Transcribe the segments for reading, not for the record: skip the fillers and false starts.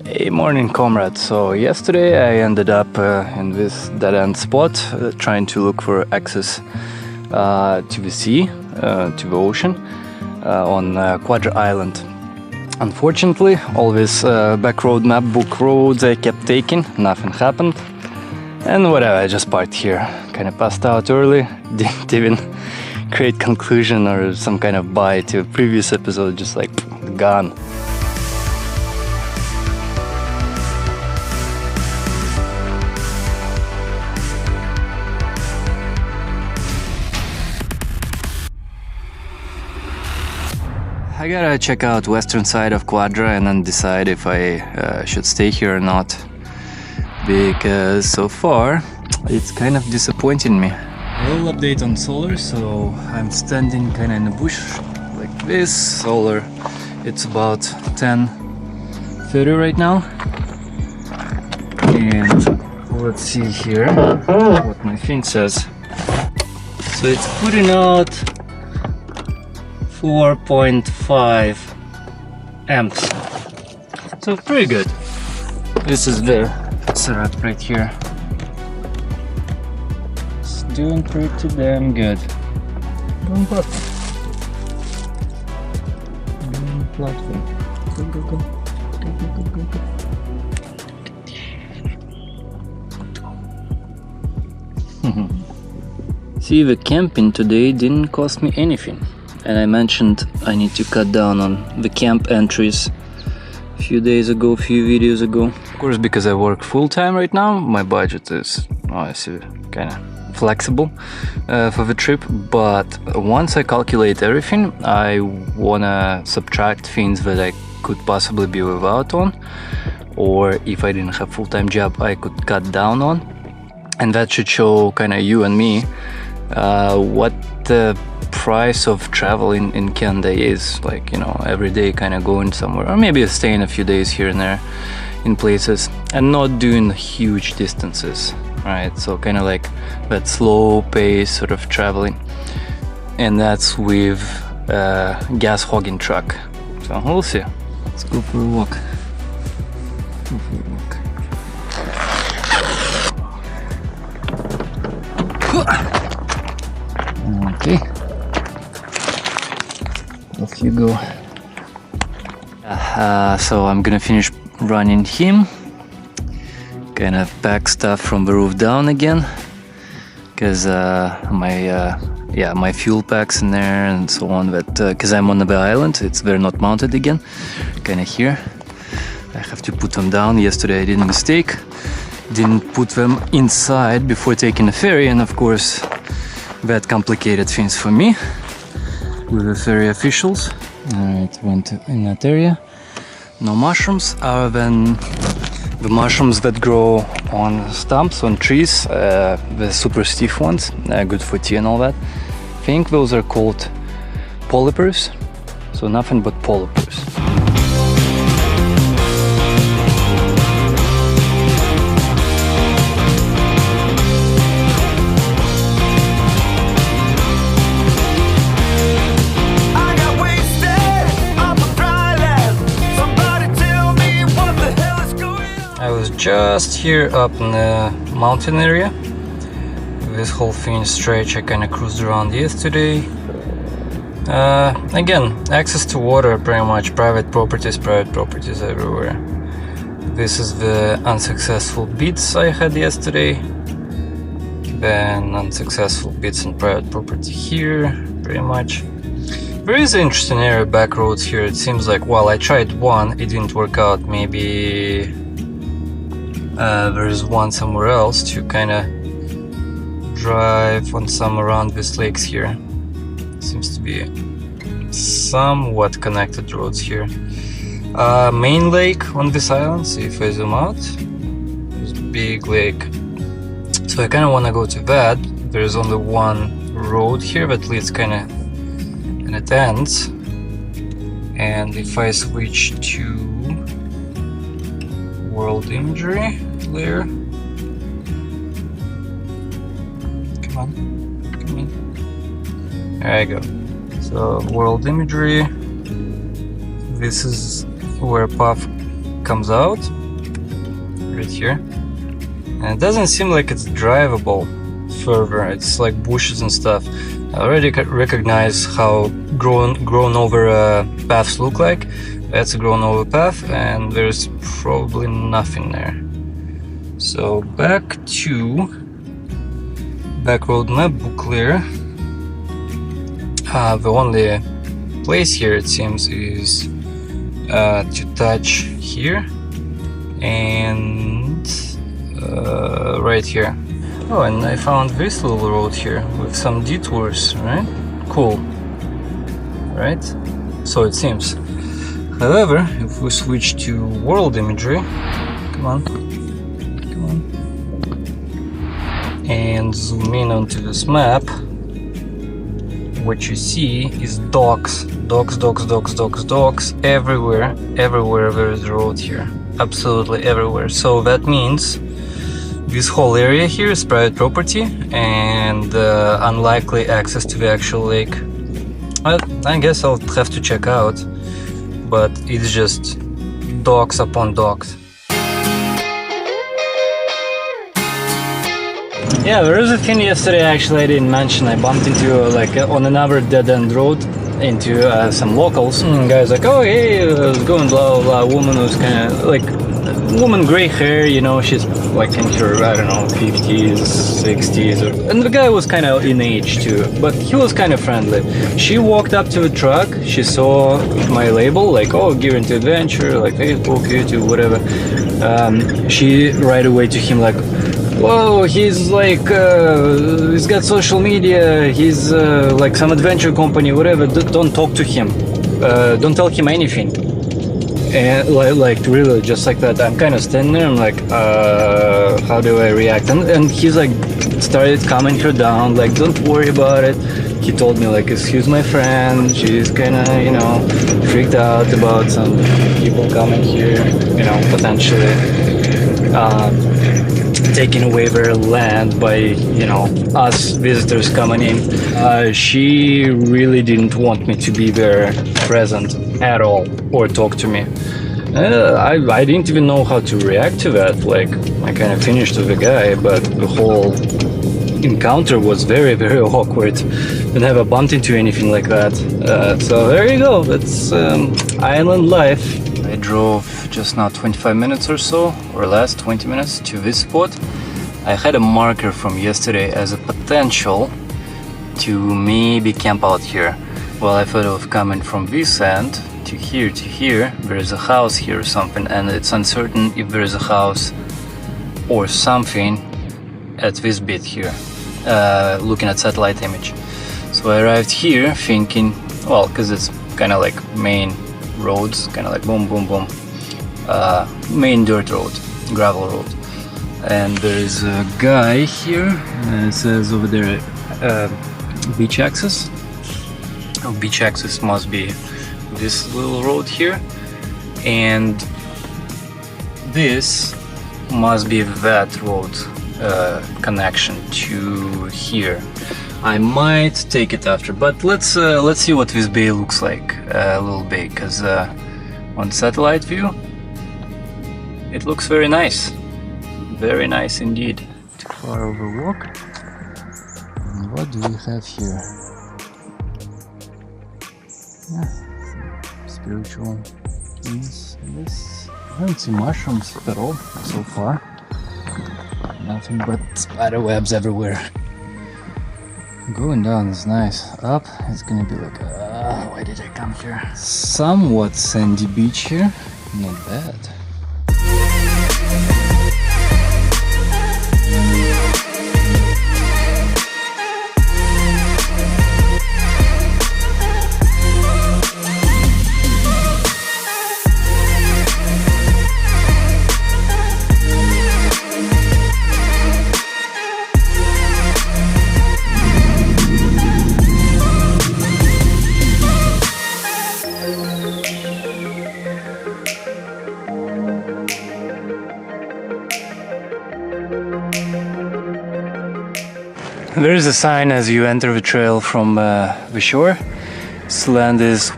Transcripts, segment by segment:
Hey, morning comrades. So yesterday I ended up in this dead-end spot trying to look for access to the sea, to the ocean on Quadra Island. Unfortunately, all these back road map book roads I kept taking, nothing happened. And whatever, I just parked here. Kind of passed out early, didn't even create conclusion or some kind of bye to a previous episode, just like gone. I gotta check out western side of Quadra and then decide if I should stay here or not, because so far it's kind of disappointing me. A little update on solar. So I'm standing kind of in the bush like this. Solar, it's about 10:30 right now, and let's see here what my thing says. So it's putting out 4.5 amps, so pretty good. This is the setup right here. It's doing pretty damn good. Platform. Go. See, the camping today didn't cost me anything. And I mentioned I need to cut down on the camp entries a few days ago, few videos ago. Of course, because I work full-time right now, my budget is obviously kind of flexible for the trip. But once I calculate everything, I wanna subtract things that I could possibly be without on, or if I didn't have full-time job, I could cut down on. And that should show kind of you and me what the price of travel in Canada is, like, you know, every day kind of going somewhere, or maybe staying a few days here and there in places and not doing huge distances, right? So kind of like that slow pace sort of traveling, and that's with gas hogging truck. So we'll see. Let's go for a walk. Okay. Off you go. So I'm gonna finish running him, gonna pack stuff from the roof down again, because my fuel packs in there and so on, that because I'm on the island, they're not mounted again, kind of here. I have to put them down. Yesterday I did a mistake, didn't put them inside before taking the ferry, and of course that complicated things for me with the ferry officials. Alright, went in that area. No mushrooms other than the mushrooms that grow on stumps, on trees, the super stiff ones, good for tea and all that. I think those are called polypers, so nothing but polypers. Just here up in the mountain area. This whole thing stretch I kind of cruised around yesterday. Again, access to water, pretty much private properties everywhere. This is the unsuccessful beats I had yesterday. Then unsuccessful beats on private property here, pretty much. There is an interesting area, back roads here. It seems like, well, I tried one, it didn't work out. Maybe there's one somewhere else to kind of drive on some around these lakes here. Seems to be somewhat connected roads here. Main lake on this island, see if I zoom out, there's a big lake. So I kind of want to go to that. There's only one road here that leads kind of, and it ends. And if I switch to world imagery layer, come on, there I go. So world imagery, this is where path comes out. right here. And it doesn't seem like it's drivable further. It's like bushes and stuff. I already recognize how grown over paths look like. That's a grown over path, and there's probably nothing there. So back road map clear. The only place here, it seems, is to touch here and right here. Oh, and I found this little road here with some detours, right? Cool, right? So it seems. However, if we switch to world imagery, come on, and zoom in onto this map, what you see is docks everywhere there is a road here, absolutely everywhere. So that means this whole area here is private property and unlikely access to the actual lake. Well, I guess I'll have to check out, but it's just docks upon docks. Yeah, there is a thing yesterday actually I didn't mention. I bumped into on another dead-end road into some locals. And guys like, oh hey, I was going blah blah blah. Woman was kind of like, woman gray hair, you know, she's like in her, I don't know, 50s, 60s, and the guy was kind of in age too, but he was kind of friendly. She walked up to the truck, she saw my label, like, oh, Gear into Adventure, like Facebook, YouTube, whatever. She right away to him like, whoa, he's like, he's got social media, he's like some adventure company, whatever, don't talk to him, don't tell him anything. And like really just like that, I'm kind of standing there, I'm like, how do I react? And he's like started calming her down, like, don't worry about it. He told me like, excuse my friend, she's kind of, you know, freaked out about some people coming here, you know, potentially taking away their land by, you know, us visitors coming in. She really didn't want me to be there present at all or talk to me. I didn't even know how to react to that. Like, I kind of finished with the guy, but the whole encounter was very, very awkward. Didn't have a bumped into anything like that. So there you go, that's island life. I drove just now 25 minutes or so, or less, 20 minutes to this spot. I had a marker from yesterday as a potential to maybe camp out here. Well, I thought of coming from this end to here, there is a house here or something, and it's uncertain if there is a house or something at this bit here, looking at satellite image. So I arrived here thinking, well, because it's kind of like main roads, kind of like boom, boom, boom, main dirt road, gravel road. And there is a guy here, it says over there, beach access. Oh, beach access must be this little road here, and this must be that road connection to here. I might take it after, but let's see what this bay looks like a little bit, because on satellite view it looks very nice indeed. Too far over walk. And what do we have here? Yeah, spiritual things. This, I don't see mushrooms at all so far. Nothing but spider webs everywhere. Going down is nice. Up, it's gonna be like, why did I come here? Somewhat sandy beach here, not bad. There is a sign as you enter the trail from the shore. This land is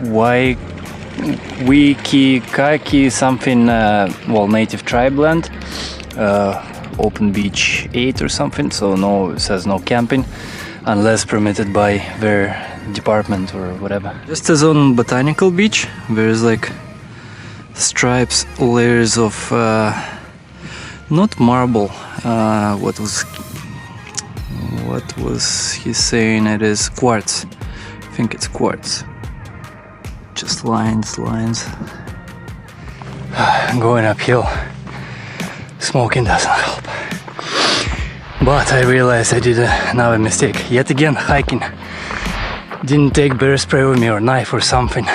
Waikiki something, well, native tribe land. open beach 8 or something, so no, it says no camping unless permitted by their department or whatever. Just as on Botanical Beach, there's like stripes, layers of not marble, what was he saying? It is quartz. I think it's quartz. Just lines. Going uphill, smoking doesn't help. But I realized I did another mistake. Yet again, hiking. Didn't take bear spray with me or knife or something.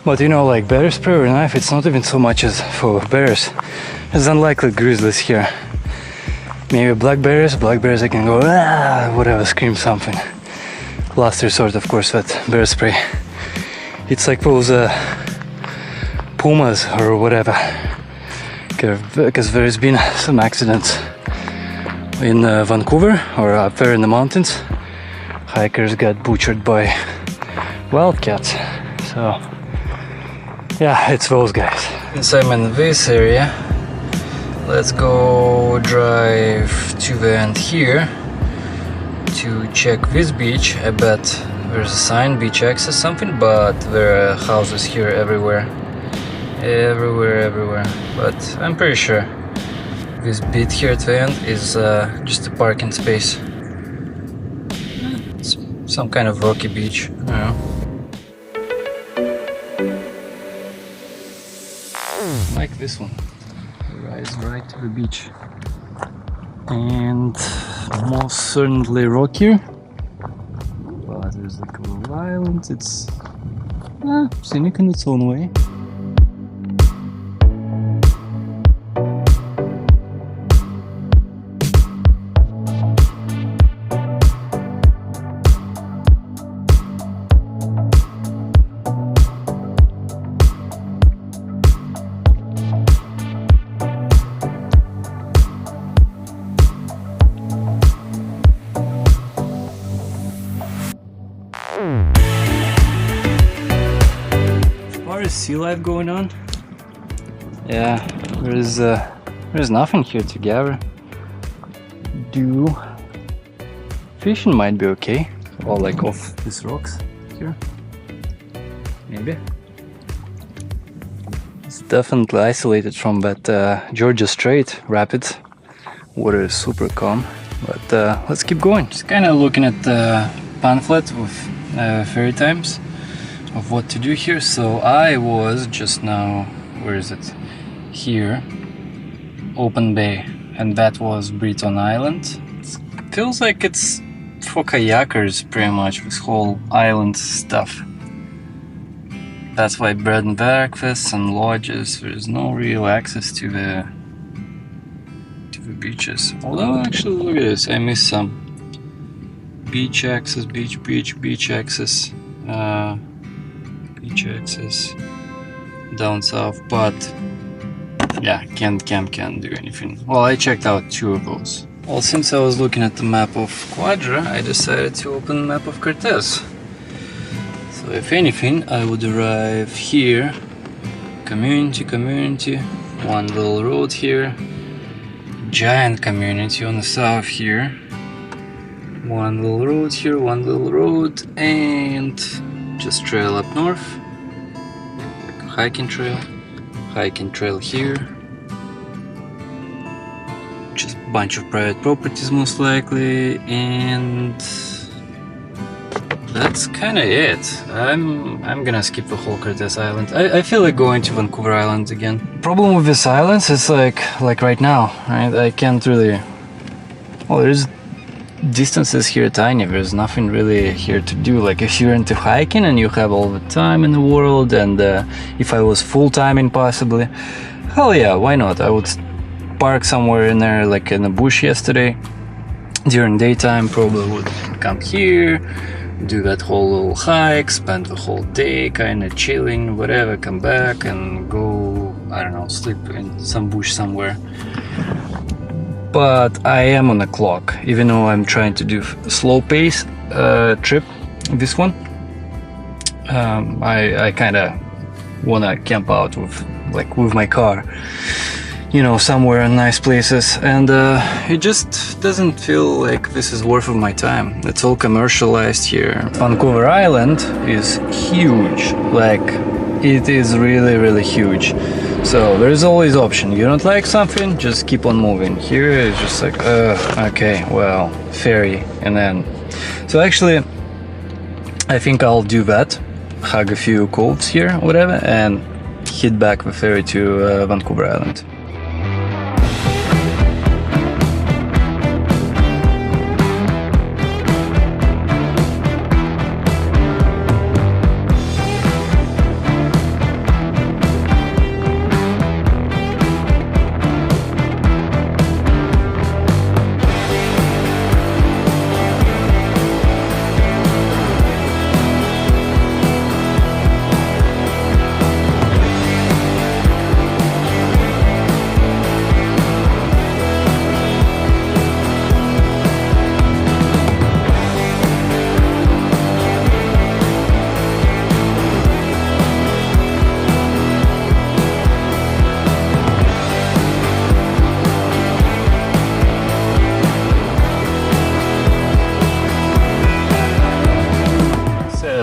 But you know, like bear spray or knife, it's not even so much as for bears. It's unlikely grizzlies here. Maybe black bears I can go whatever, scream something. Last resort, of course, that bear spray. It's like those pumas or whatever. Because there's been some accidents in Vancouver or up there in the mountains. Hikers got butchered by wildcats. So yeah, it's those guys. Since I'm in this area, let's go drive to the end here to check this beach. I bet there's a sign, beach access something, but there are houses here everywhere. But I'm pretty sure this bit here at the end is just a parking space. It's some kind of rocky beach, I don't know. Like this one. Rise right to the beach. And most certainly rockier. But there's like a little island. It's scenic in its own way. Sea life going on. Yeah, there's nothing here to gather. Fishing might be okay, or like off these rocks here. Maybe. It's definitely isolated from that Georgia Strait rapids. Water is super calm, but let's keep going. Just kind of looking at the pamphlet with ferry times of what to do here. So I was just now, where is it? Here, Open Bay, and that was Breton Island. It feels like it's for kayakers pretty much, this whole island stuff. That's why bread and breakfasts and lodges, there's no real access to the beaches. Although actually look at this, I missed some. Beach access, beach access. Beach access down south, but yeah, can't do anything. Well, I checked out 2 of those. Well, since I was looking at the map of Quadra, I decided to open the map of Cortez. So if anything, I would arrive here, community, one little road here, giant community on the south here, one little road here, one little road, and just trail up north, like a hiking trail here, just a bunch of private properties most likely, and that's kind of it. I'm gonna skip the whole Cortez Island. I feel like going to Vancouver Island again. Problem with this island is like right now, right? I can't really. Well, there's distances here tiny. There's nothing really here to do. Like if you're into hiking and you have all the time in the world, and if I was full-timing possibly, hell yeah, why not? I would park somewhere in there, like in the bush yesterday during daytime. Probably would come here, do that whole little hike, spend the whole day kind of chilling, whatever, come back and go, I don't know, sleep in some bush somewhere. But I am on the clock, even though I'm trying to do a slow pace trip, this one. I kind of wanna camp out with my car you know, somewhere in nice places, and it just doesn't feel like this is worth of my time. It's all commercialized here. Vancouver Island is huge, like it is really huge. So there's always option. You don't like something, just keep on moving. Here it's just like, okay, well, ferry, and then. So actually, I think I'll do that. Hug a few coves here, whatever, and hit back the ferry to Vancouver Island.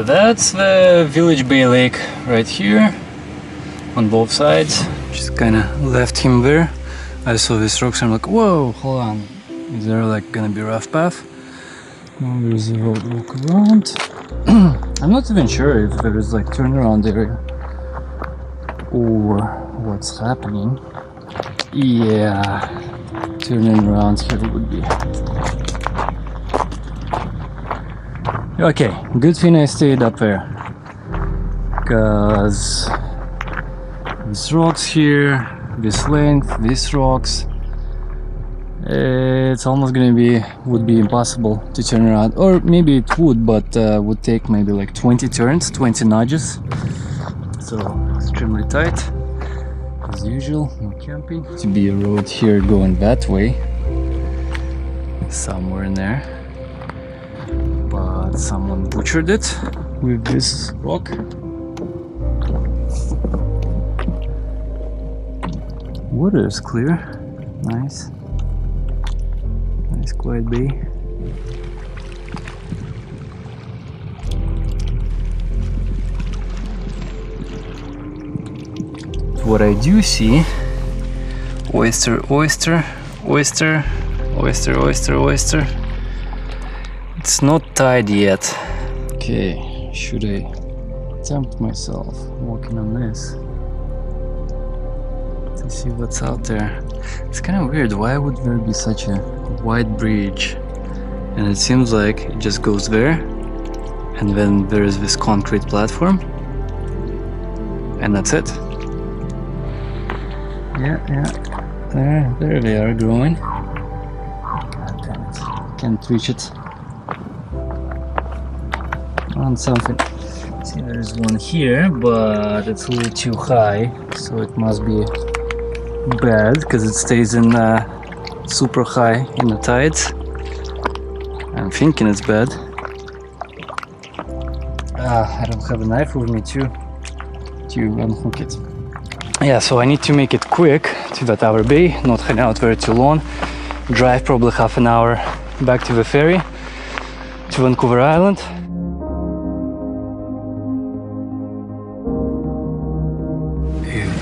That's the Village Bay Lake right here on both sides. Just kind of left him there. I saw these rocks and I'm like, whoa, hold on, is there like gonna be a rough path? Now there's a road walk around. I'm not even sure if there is like turnaround area or what's happening. Yeah, turning around here would be. Okay, good thing I stayed up there, because these rocks here, this length, these rocks, it's almost would be impossible to turn around. Or maybe it would, but would take maybe like 20 turns, 20 nudges. So extremely tight, as usual, no camping. To be a road here going that way, somewhere in there. But someone butchered it with this rock. Water is clear, nice, nice quiet bay. What I do see, oyster, oyster, oyster, oyster, oyster, oyster. It's not tied yet. Okay, should I tempt myself walking on this to see what's out there? It's kind of weird. Why would there be such a wide bridge? And it seems like it just goes there, and then there is this concrete platform, and that's it. Yeah, there they are growing. God damn it, can't reach it. On something. See, there's one here, but it's a little too high, so it must be bad because it stays in super high in the tides. I'm thinking it's bad. I don't have a knife with me to unhook it. Yeah, so I need to make it quick to that Tower Bay, not hang out there too long. Drive probably half an hour back to the ferry to Vancouver Island.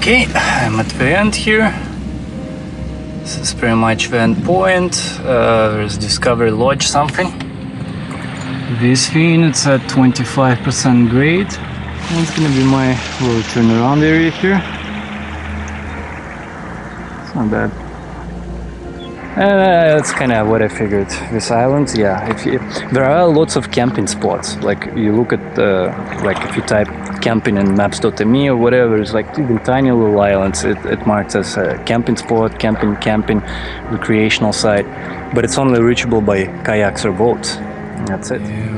Okay, I'm at the end here. This is pretty much the end point. There's Discovery Lodge something. This thing, it's at 25% grade. And it's gonna be my little turnaround area here. It's not bad. That's kind of what I figured. This island, yeah. There are lots of camping spots. Like you look at, like if you type camping in maps.me or whatever, it's like even tiny little islands. It marks as a camping spot, camping, recreational site. But it's only reachable by kayaks or boats. And that's it. Yeah.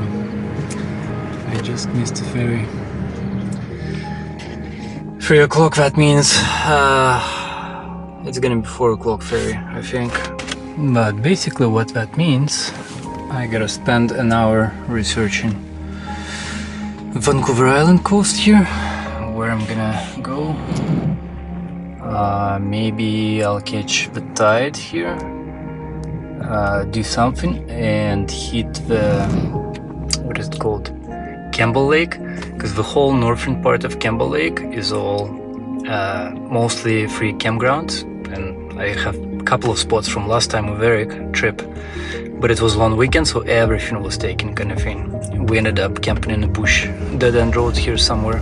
I just missed the ferry. 3 o'clock, that means it's gonna be 4 o'clock ferry, I think. But basically what that means, I gotta spend an hour researching Vancouver Island coast here, where I'm gonna go. Maybe I'll catch the tide here, do something and hit the, what is it called, Campbell Lake, because the whole northern part of Campbell Lake is all mostly free campgrounds, and I have a couple of spots from last time with Eric trip, but it was long weekend, so everything was taken, kind of thing. We ended up camping in the bush, dead end road here somewhere.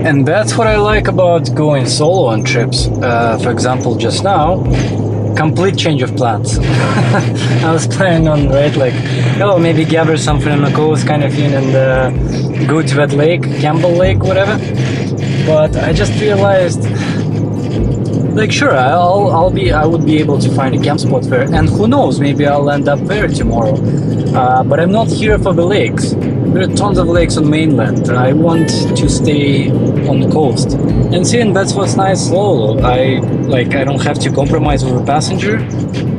And that's what I like about going solo on trips. For example, just now, complete change of plans. I was planning on, like, oh, maybe gather something on the coast kind of thing and go to that lake, Campbell Lake, whatever. But I just realized, like, sure, I would be able to find a camp spot there, and who knows, maybe I'll end up there tomorrow. But I'm not here for the lakes. There are tons of lakes on mainland. I want to stay on the coast. And seeing that's what's nice solo. I don't have to compromise with a passenger,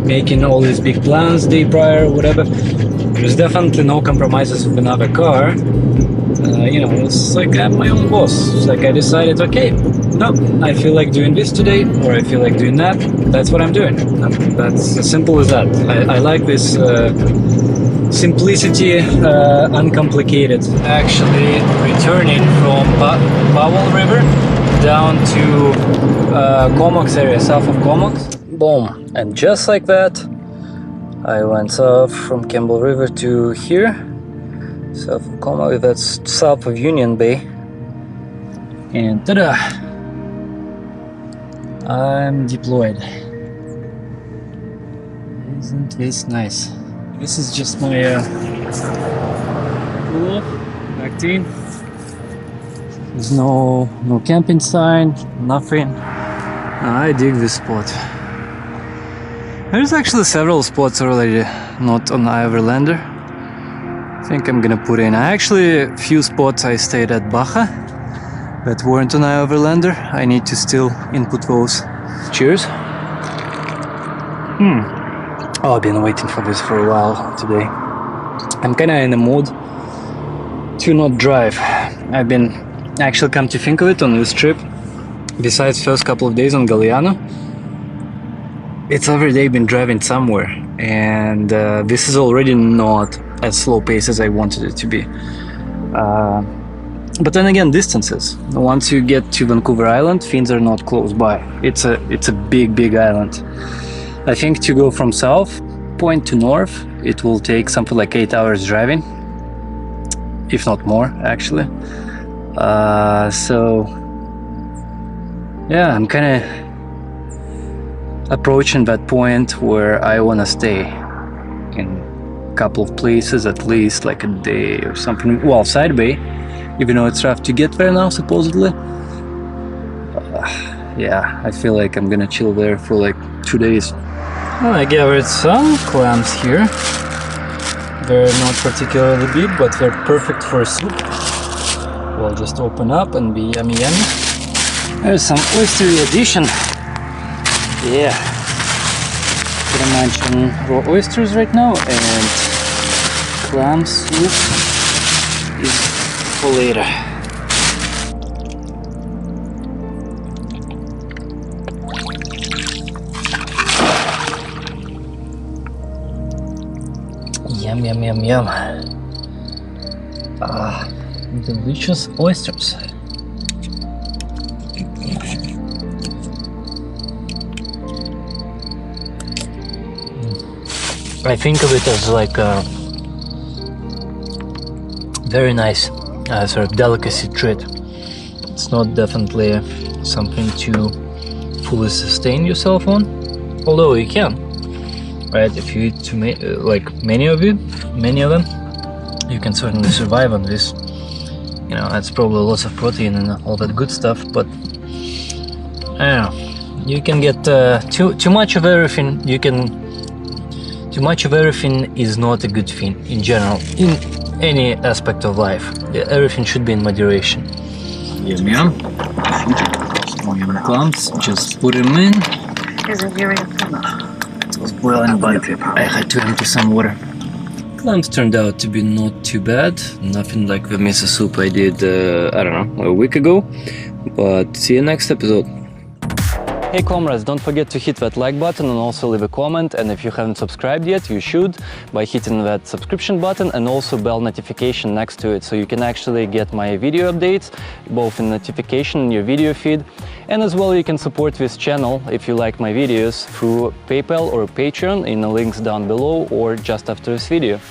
making all these big plans day prior, whatever. There's definitely no compromises with another car. You know, it's like I'm my own boss. It's like I decided, okay, no, I feel like doing this today, or I feel like doing that. That's what I'm doing. That's as simple as that. I like this simplicity, uncomplicated. Actually, returning from Powell River down to Comox area, south of Comox. Boom, and just like that, I went south from Campbell River to here. South of Comox, that's south of Union Bay, and ta-da! I'm deployed. Isn't this nice? This is just my pull-up, back in. There's no camping sign, nothing. I dig this spot. There's actually several spots already not on Overlander. I think I'm gonna put in actually a few spots I stayed at Baja that weren't on Overlander. I need to still input those. Cheers. Oh, I've been waiting for this for a while today. I'm kinda in the mood to not drive. I've been, actually come to think of it, on this trip, besides first couple of days on Galeano, it's every day been driving somewhere, and this is already not as slow pace as I wanted it to be. But then again, distances. Once you get to Vancouver Island, things are not close by. It's a big island. I think to go from south point to north, it will take something like 8 hours driving, if not more, actually. So yeah, I'm kind of approaching that point where I want to stay in a couple of places, at least like a day or something. Well, Side Bay, even though it's rough to get there now, supposedly. Yeah, I feel like I'm gonna chill there for like 2 days. Well, I gathered some clams here. They're not particularly big, but they're perfect for a soup. We'll just open up and be yummy. There's some oystery addition. Yeah. Gonna mention raw oysters right now, and clam soup is for later. Yum. Ah, delicious oysters. I think of it as like a very nice sort of delicacy treat. It's not definitely something to fully sustain yourself on. Although you can, right? If you eat like many of them, you can certainly survive on this. You know, that's probably lots of protein and all that good stuff, but I don't know. You can get too much of everything. Too much of everything is not a good thing in general, in any aspect of life. Everything should be in moderation. Yum yum. Some yum clams. Just put them in. It was boiling, but I had to empty some water. Clams turned out to be not too bad. Nothing like the miso soup I did, I don't know, a week ago. But see you next episode. Hey comrades, don't forget to hit that like button and also leave a comment, and if you haven't subscribed yet, you should by hitting that subscription button and also bell notification next to it, so you can actually get my video updates both in notification in your video feed, and as well you can support this channel if you like my videos through PayPal or Patreon in the links down below or just after this video.